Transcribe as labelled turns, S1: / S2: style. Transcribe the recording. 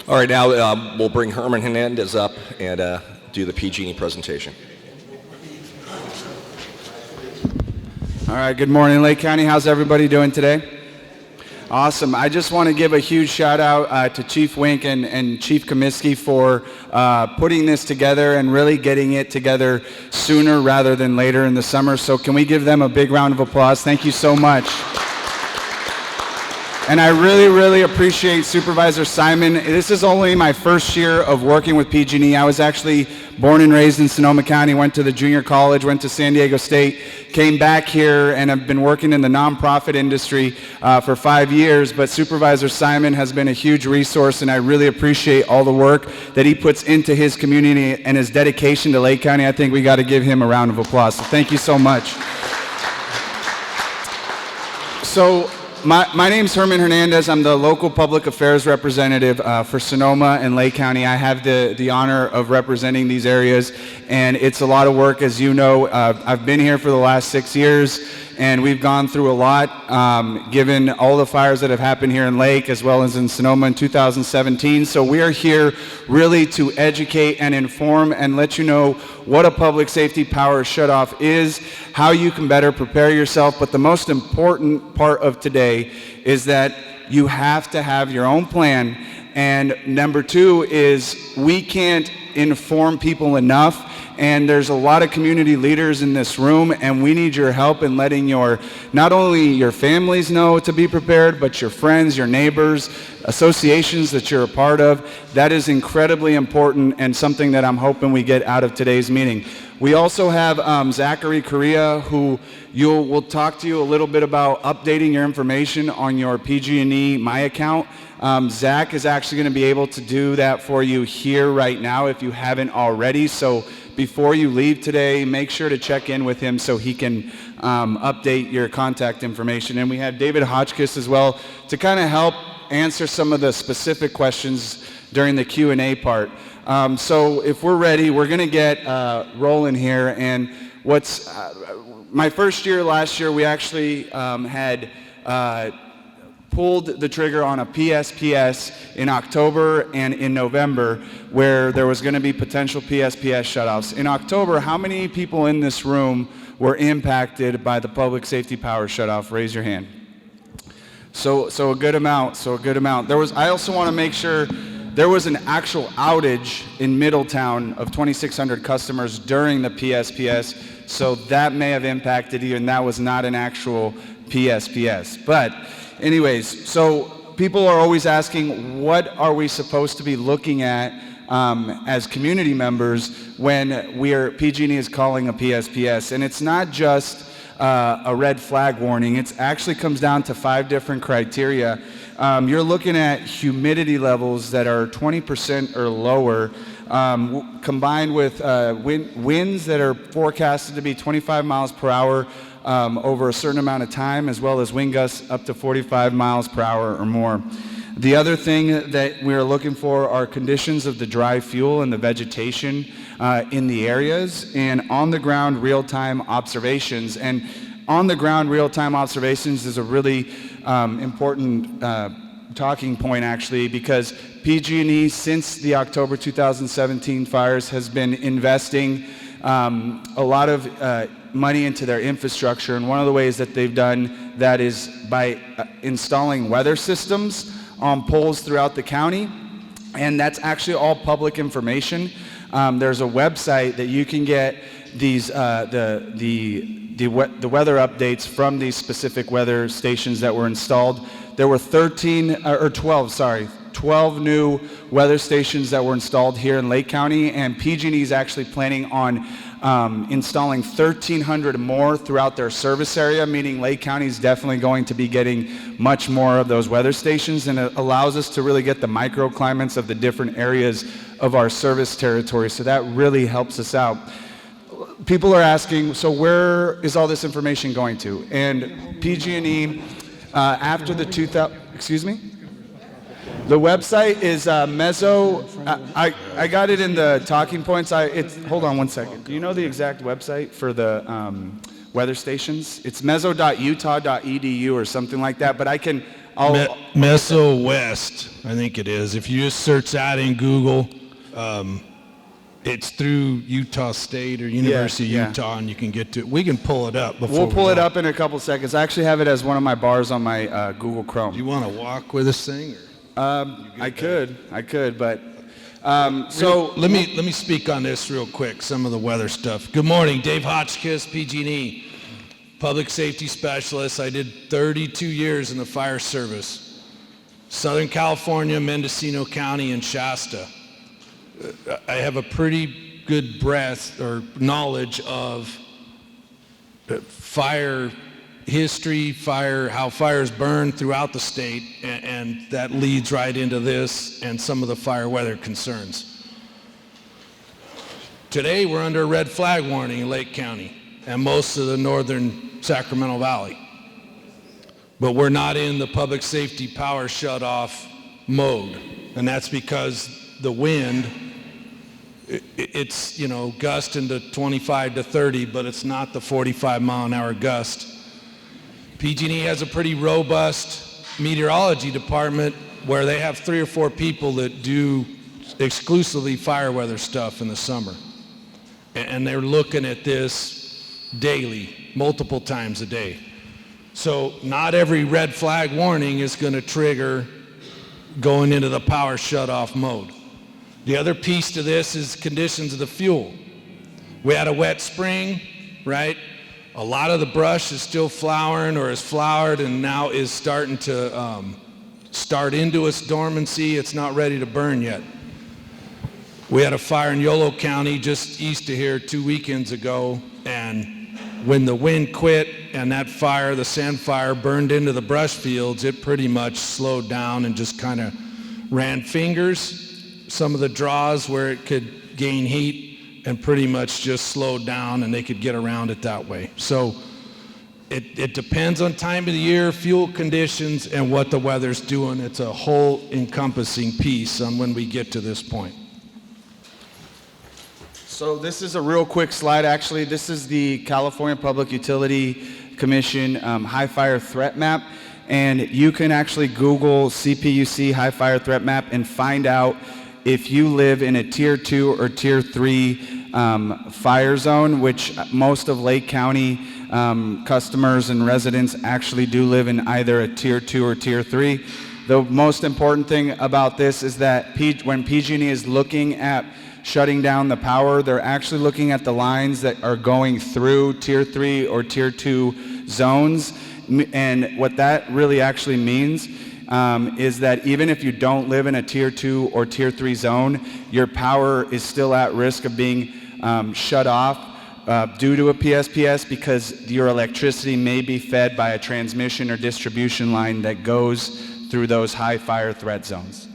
S1: All right, now we'll bring Herman Hernandez up and do the PG&E presentation.
S2: All right, good morning, Lake County. How's everybody doing today? Awesome. I just want to give a huge shout out to Chief Wink and Chief Comiskey for putting this together and really getting it together sooner rather than later in the summer. So can we give them a big round of applause? Thank you so much. And I really, really appreciate Supervisor Simon. This is only my first year of working with PG&E. I was actually born and raised in Sonoma County, went to the junior college, went to San Diego State, came back here, and have been working in the nonprofit industry for 5 years. But Supervisor Simon has been a huge resource, and I really appreciate all the work that he puts into his community and his dedication to Lake County. I think we got to give him a round of applause. So thank you so much. So my name's Herman Hernandez. I'm the local public affairs representative for Sonoma and Lake County. I have the honor of representing these areas, and it's a lot of work, as you know. I've been here for the last 6 years, and we've gone through a lot, given all the fires that have happened here in Lake as well as in Sonoma in 2017. So we are here really to educate and inform and let you know what a public safety power shutoff is, how you can better prepare yourself. But the most important part of today is that you have to have your own plan. And number two is we can't inform people enough. And there's a lot of community leaders in this room, and we need your help in letting not only your families know to be prepared, but your friends, your neighbors, associations that you're a part of. That is incredibly important and something that I'm hoping we get out of today's meeting. We also have Zachary Correa, who will talk to you a little bit about updating your information on your PG&E My Account. Zach is actually going to be able to do that for you here right now if you haven't already. So before you leave today, make sure to check in with him so he can update your contact information. And we have David Hotchkiss as well to kind of help answer some of the specific questions during the Q&A part. So if we're ready, we're going to get rolling here. And my first year last year, we actually had pulled the trigger on a PSPS in October and in November, where there was going to be potential PSPS shutoffs. In October, how many people in this room were impacted by the public safety power shutoff? Raise your hand. So a good amount. I also want to make sure there was an actual outage in Middletown of 2,600 customers during the PSPS, so that may have impacted you, and that was not an actual PSPS. But anyways, so people are always asking, what are we supposed to be looking at as community members when PG&E is calling a PSPS? And it's not just a red flag warning. It actually comes down to 5 different criteria. You're looking at humidity levels that are 20% or lower, combined with winds that are forecasted to be 25 miles per hour over a certain amount of time, as well as wind gusts up to 45 miles per hour or more. The other thing that we're looking for are conditions of the dry fuel and the vegetation in the areas, and on-the-ground real-time observations. And on-the-ground real-time observations is a really important talking point, actually, because PG&E, since the October 2017 fires, has been investing a lot of money into their infrastructure, and one of the ways that they've done that is by installing weather systems on poles throughout the county, and that's actually all public information. There's a website that you can get these the weather updates from these specific weather stations that were installed. There were 12 new weather stations that were installed here in Lake County, and PG&E is actually planning on installing 1,300 more throughout their service area, meaning Lake County is definitely going to be getting much more of those weather stations, and it allows us to really get the microclimates of the different areas of our service territory, so that really helps us out. People are asking, so where is all this information going to? And PG&E, after the 2000, excuse me? The website is Mezzo. I got it in the talking points. Hold on one second. Do you know the exact website for the weather stations? It's mezzo.utah.edu or something like that. But
S3: Meso West, I think it is. If you just search that in Google, it's through Utah State or University of Utah, and you can get to it. We can pull it up before
S2: We'll pull it up in a couple seconds. I actually have it as one of my bars on my Google Chrome.
S3: Do you want to walk with this thing?
S2: I could, but
S3: so let me speak on this real quick. Some of the weather stuff. Good morning, Dave Hotchkiss, PG&E, public safety specialist. I did 32 years in the fire service, Southern California, Mendocino County, and Shasta. I have a pretty good breadth or knowledge of fire history, how fires burn throughout the state, and that leads right into this and some of the fire weather concerns. Today we're under a red flag warning in Lake County and most of the northern Sacramento Valley. But we're not in the public safety power shut-off mode, and that's because the wind, it's gusting to 25 to 30, but it's not the 45-mile-an-hour gust. PG&E has a pretty robust meteorology department where they have 3 or 4 people that do exclusively fire weather stuff in the summer. And they're looking at this daily, multiple times a day. So not every red flag warning is going to trigger going into the power shut-off mode. The other piece to this is conditions of the fuel. We had a wet spring, right? A lot of the brush is still flowering or is flowered and now is starting to start into its dormancy. It's not ready to burn yet. We had a fire in Yolo County just east of here 2 weekends ago, and when the wind quit and that fire, the sand fire, burned into the brush fields, it pretty much slowed down and just kind of ran fingers, some of the draws where it could gain heat, and pretty much just slowed down and they could get around it that way. So it depends on time of the year, fuel conditions, and what the weather's doing. It's a whole encompassing piece on when we get to this point.
S2: So this is a real quick slide, actually. This is the California Public Utility Commission high fire threat map. And you can actually Google CPUC high fire threat map and find out if you live in a tier 2 or tier 3 fire zone, which most of Lake County customers and residents actually do live in either a tier 2 or tier 3. The most important thing about this is that when PG&E is looking at shutting down the power, they're actually looking at the lines that are going through tier 3 or tier 2 zones. And what that really actually means is that even if you don't live in a tier 2 or tier 3 zone, your power is still at risk of being shut off due to a PSPS because your electricity may be fed by a transmission or distribution line that goes through those high fire threat zones.